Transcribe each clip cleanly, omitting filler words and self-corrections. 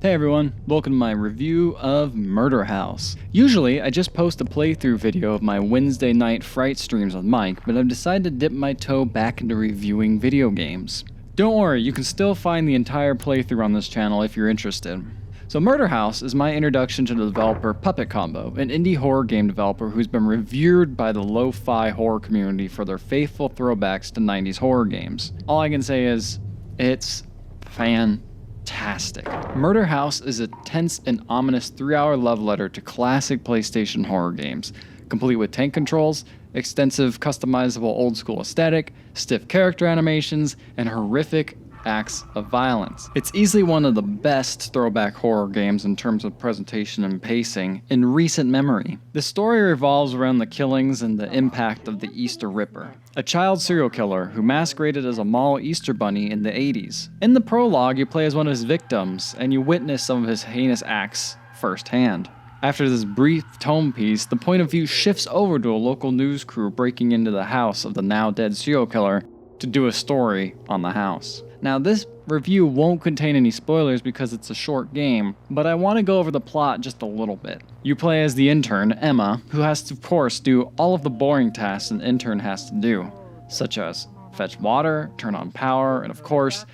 Hey everyone, welcome to my review of Murder House. Usually, I just post a playthrough video of my Wednesday night Fright streams with Mike, but I've decided to dip my toe back into reviewing video games. Don't worry, you can still find the entire playthrough on this channel if you're interested. So Murder House is my introduction to the developer Puppet Combo, an indie horror game developer who's been revered by the lo-fi horror community for their faithful throwbacks to 90s horror games. All I can say is, it's fantastic. Murder House is a tense and ominous 3-hour love letter to classic PlayStation horror games, complete with tank controls, extensive customizable old school aesthetic, stiff character animations, and horrific acts of violence. It's easily one of the best throwback horror games in terms of presentation and pacing in recent memory. The story revolves around the killings and the impact of the Easter Ripper, a child serial killer who masqueraded as a mall Easter bunny in the 80s. In the prologue, you play as one of his victims, and you witness some of his heinous acts firsthand. After this brief tome piece, the point of view shifts over to a local news crew breaking into the house of the now dead serial killer to do a story on the house. Now, this review won't contain any spoilers because it's a short game, but I want to go over the plot just a little bit. You play as the intern, Emma, who has to, of course, do all of the boring tasks an intern has to do, such as fetch water, turn on power, and of course,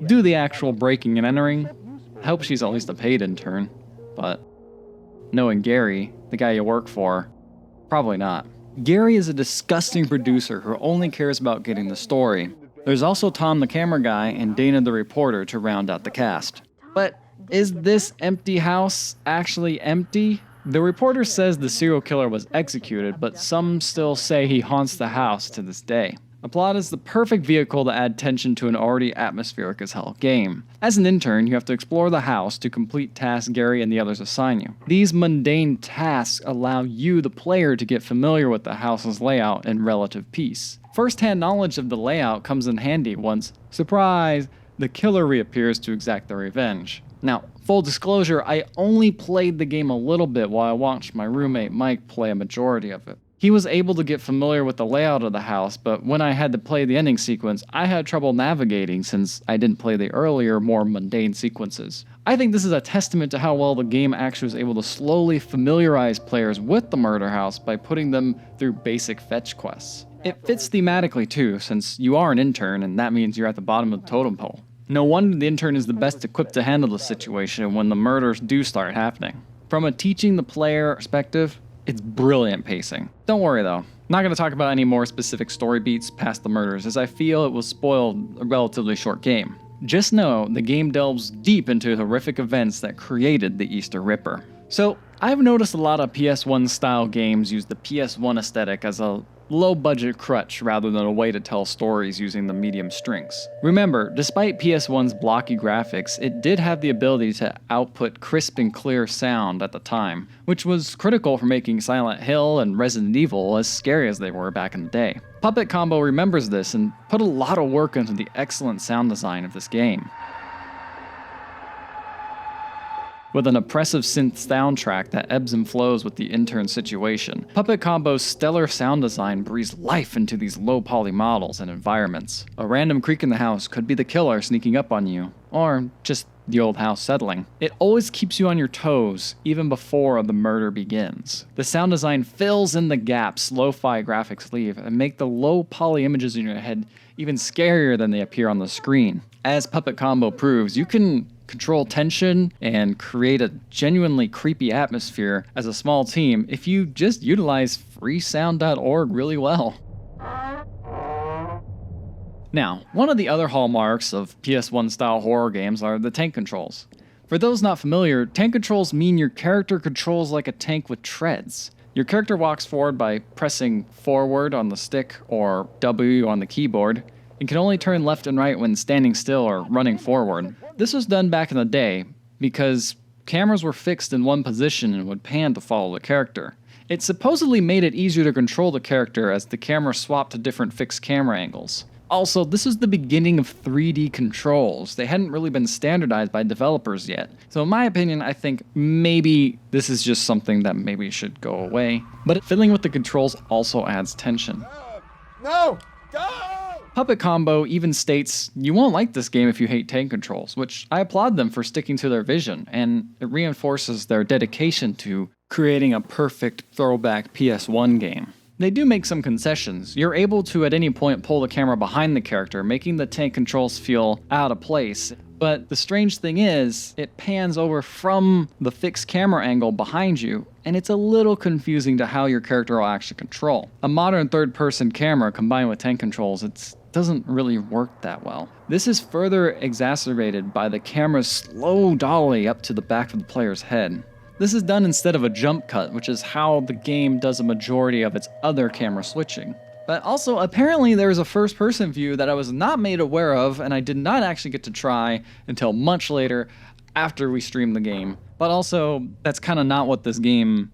do the actual breaking and entering. I hope she's at least a paid intern, but knowing Gary, the guy you work for, probably not. Gary is a disgusting producer who only cares about getting the story. There's also Tom the camera guy and Dana the reporter to round out the cast. But is this empty house actually empty? The reporter says the serial killer was executed, but some still say he haunts the house to this day. The plot is the perfect vehicle to add tension to an already atmospheric as hell game. As an intern, you have to explore the house to complete tasks Gary and the others assign you. These mundane tasks allow you, the player, to get familiar with the house's layout and relative peace. First-hand knowledge of the layout comes in handy once, surprise, the killer reappears to exact their revenge. Now, full disclosure, I only played the game a little bit while I watched my roommate Mike play a majority of it. He was able to get familiar with the layout of the house, but when I had to play the ending sequence, I had trouble navigating since I didn't play the earlier, more mundane sequences. I think this is a testament to how well the game actually was able to slowly familiarize players with the murder house by putting them through basic fetch quests. It fits thematically too, since you are an intern and that means you're at the bottom of the totem pole. No wonder the intern is the best equipped to handle the situation when the murders do start happening. From a teaching the player perspective, it's brilliant pacing. Don't worry though, I'm not going to talk about any more specific story beats past the murders as I feel it will spoil a relatively short game. Just know the game delves deep into horrific events that created the Easter Ripper. So, I've noticed a lot of PS1 style games use the PS1 aesthetic as a low-budget crutch rather than a way to tell stories using the medium strengths. Remember, despite PS1's blocky graphics, it did have the ability to output crisp and clear sound at the time, which was critical for making Silent Hill and Resident Evil as scary as they were back in the day. Puppet Combo remembers this and put a lot of work into the excellent sound design of this game. With an oppressive synth soundtrack that ebbs and flows with the intern situation, Puppet Combo's stellar sound design breathes life into these low-poly models and environments. A random creak in the house could be the killer sneaking up on you, or just the old house settling. It always keeps you on your toes, even before the murder begins. The sound design fills in the gaps lo-fi graphics leave and make the low-poly images in your head even scarier than they appear on the screen. As Puppet Combo proves, you can control tension and create a genuinely creepy atmosphere as a small team if you just utilize freesound.org really well. Now, one of the other hallmarks of PS1 style horror games are the tank controls. For those not familiar, tank controls mean your character controls like a tank with treads. Your character walks forward by pressing forward on the stick or W on the keyboard, and can only turn left and right when standing still or running forward. This was done back in the day because cameras were fixed in one position and would pan to follow the character. It supposedly made it easier to control the character as the camera swapped to different fixed camera angles. Also, this is the beginning of 3D controls. They hadn't really been standardized by developers yet. So in my opinion, I think maybe this is just something that maybe should go away. But fiddling with the controls also adds tension. No! Go! Puppet Combo even states, "You won't like this game if you hate tank controls," which I applaud them for sticking to their vision, and it reinforces their dedication to creating a perfect throwback PS1 game. They do make some concessions. You're able to at any point pull the camera behind the character, making the tank controls feel out of place. But the strange thing is, it pans over from the fixed camera angle behind you, and it's a little confusing to how your character will actually control. A modern third-person camera combined with tank controls, it doesn't really work that well. This is further exacerbated by the camera's slow dolly up to the back of the player's head. This is done instead of a jump cut, which is how the game does a majority of its other camera switching. But also, apparently there is a first-person view that I was not made aware of, and I did not actually get to try until much later after we streamed the game. But also, that's kind of not what this game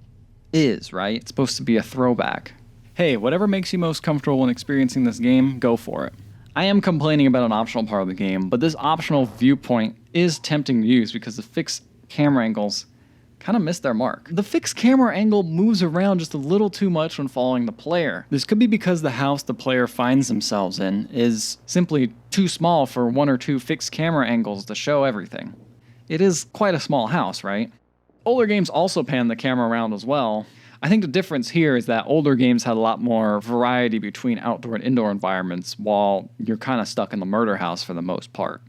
is, right? It's supposed to be a throwback. Hey, whatever makes you most comfortable when experiencing this game, go for it. I am complaining about an optional part of the game, but this optional viewpoint is tempting to use because the fixed camera angles kind of missed their mark. The fixed camera angle moves around just a little too much when following the player. This could be because the house the player finds themselves in is simply too small for one or two fixed camera angles to show everything. It is quite a small house, right? Older games also pan the camera around as well. I think the difference here is that older games had a lot more variety between outdoor and indoor environments, while you're kind of stuck in the murder house for the most part.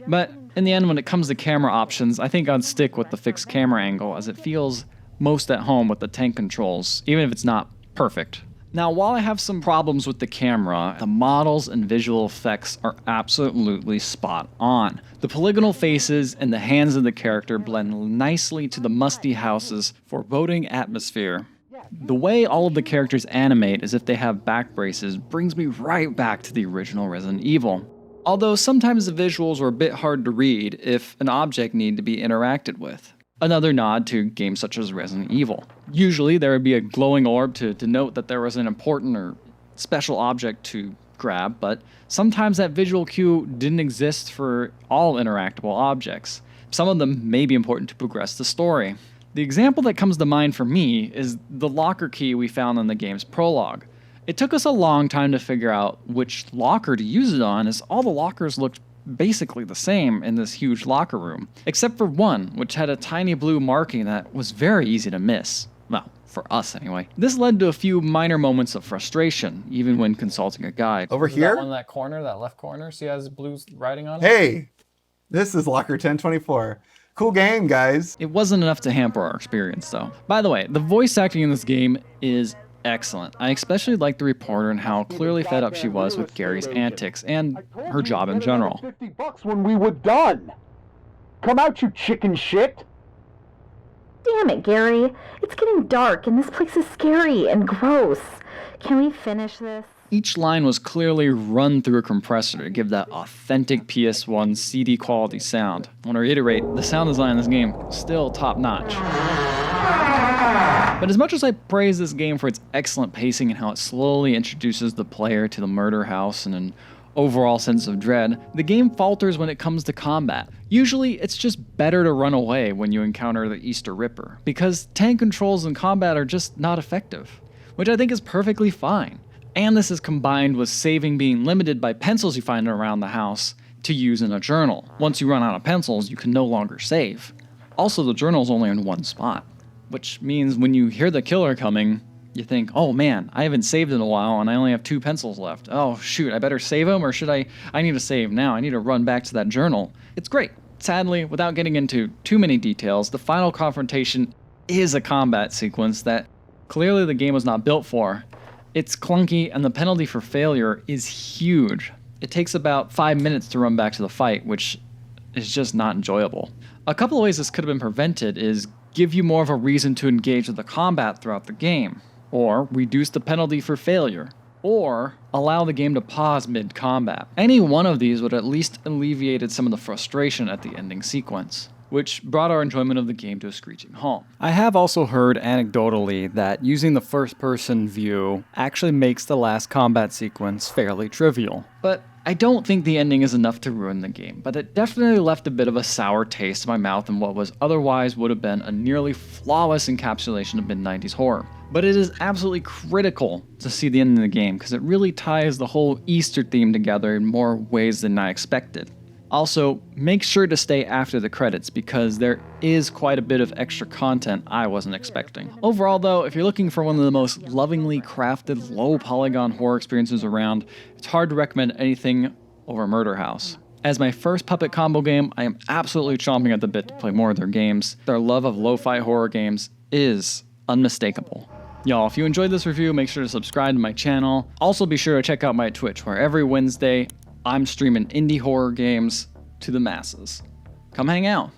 But in the end, when it comes to camera options, I think I'd stick with the fixed camera angle as it feels most at home with the tank controls, even if it's not perfect. Now, while I have some problems with the camera, the models and visual effects are absolutely spot on. The polygonal faces and the hands of the character blend nicely to the musty house's foreboding atmosphere. The way all of the characters animate as if they have back braces brings me right back to the original Resident Evil. Although sometimes the visuals were a bit hard to read if an object needed to be interacted with. Another nod to games such as Resident Evil. Usually there would be a glowing orb to denote that there was an important or special object to grab, but sometimes that visual cue didn't exist for all interactable objects. Some of them may be important to progress the story. The example that comes to mind for me is the locker key we found in the game's prologue. It took us a long time to figure out which locker to use it on, as all the lockers looked basically the same in this huge locker room, except for one, which had a tiny blue marking that was very easy to miss. Well, for us anyway. This led to a few minor moments of frustration, even when consulting a guide. Over here? That one in that corner, that left corner, see how it has blue writing on it? Hey, this is Locker 1024. Cool game, guys. It wasn't enough to hamper our experience, though. By the way, the voice acting in this game is excellent. I especially like the reporter and how clearly fed up she was with Gary's antics and her job in general. $50 when we were done. Come out, you chicken shit. Damn it, Gary. It's getting dark and this place is scary and gross. Can we finish this? Each line was clearly run through a compressor to give that authentic PS1 CD quality sound. I want to reiterate, the sound design in this game is still top notch. But as much as I praise this game for its excellent pacing and how it slowly introduces the player to the murder house and an overall sense of dread, the game falters when it comes to combat. Usually, it's just better to run away when you encounter the Easter Ripper, because tank controls in combat are just not effective, which I think is perfectly fine. And this is combined with saving being limited by pencils you find around the house to use in a journal. Once you run out of pencils, you can no longer save. Also, the journal's only in one spot, which means when you hear the killer coming, you think, oh man, I haven't saved in a while and I only have 2 pencils left. Oh shoot, I better save them, or should I need to save now. I need to run back to that journal. It's great. Sadly, without getting into too many details, the final confrontation is a combat sequence that clearly the game was not built for. It's clunky and the penalty for failure is huge. It takes about 5 minutes to run back to the fight, which is just not enjoyable. A couple of ways this could have been prevented is give you more of a reason to engage with the combat throughout the game, or reduce the penalty for failure, or allow the game to pause mid-combat. Any one of these would at least alleviated some of the frustration at the ending sequence, which brought our enjoyment of the game to a screeching halt. I have also heard anecdotally that using the first-person view actually makes the last combat sequence fairly trivial. But I don't think the ending is enough to ruin the game, but it definitely left a bit of a sour taste in my mouth in what was otherwise would have been a nearly flawless encapsulation of mid-90s horror. But it is absolutely critical to see the end of the game because it really ties the whole Easter theme together in more ways than I expected. Also, make sure to stay after the credits because there is quite a bit of extra content I wasn't expecting. Overall though, if you're looking for one of the most lovingly crafted, low polygon horror experiences around, it's hard to recommend anything over Murder House. As my first puppet combo game, I am absolutely chomping at the bit to play more of their games. Their love of lo-fi horror games is unmistakable. Y'all, if you enjoyed this review, make sure to subscribe to my channel. Also be sure to check out my Twitch, where every Wednesday, I'm streaming indie horror games to the masses. Come hang out.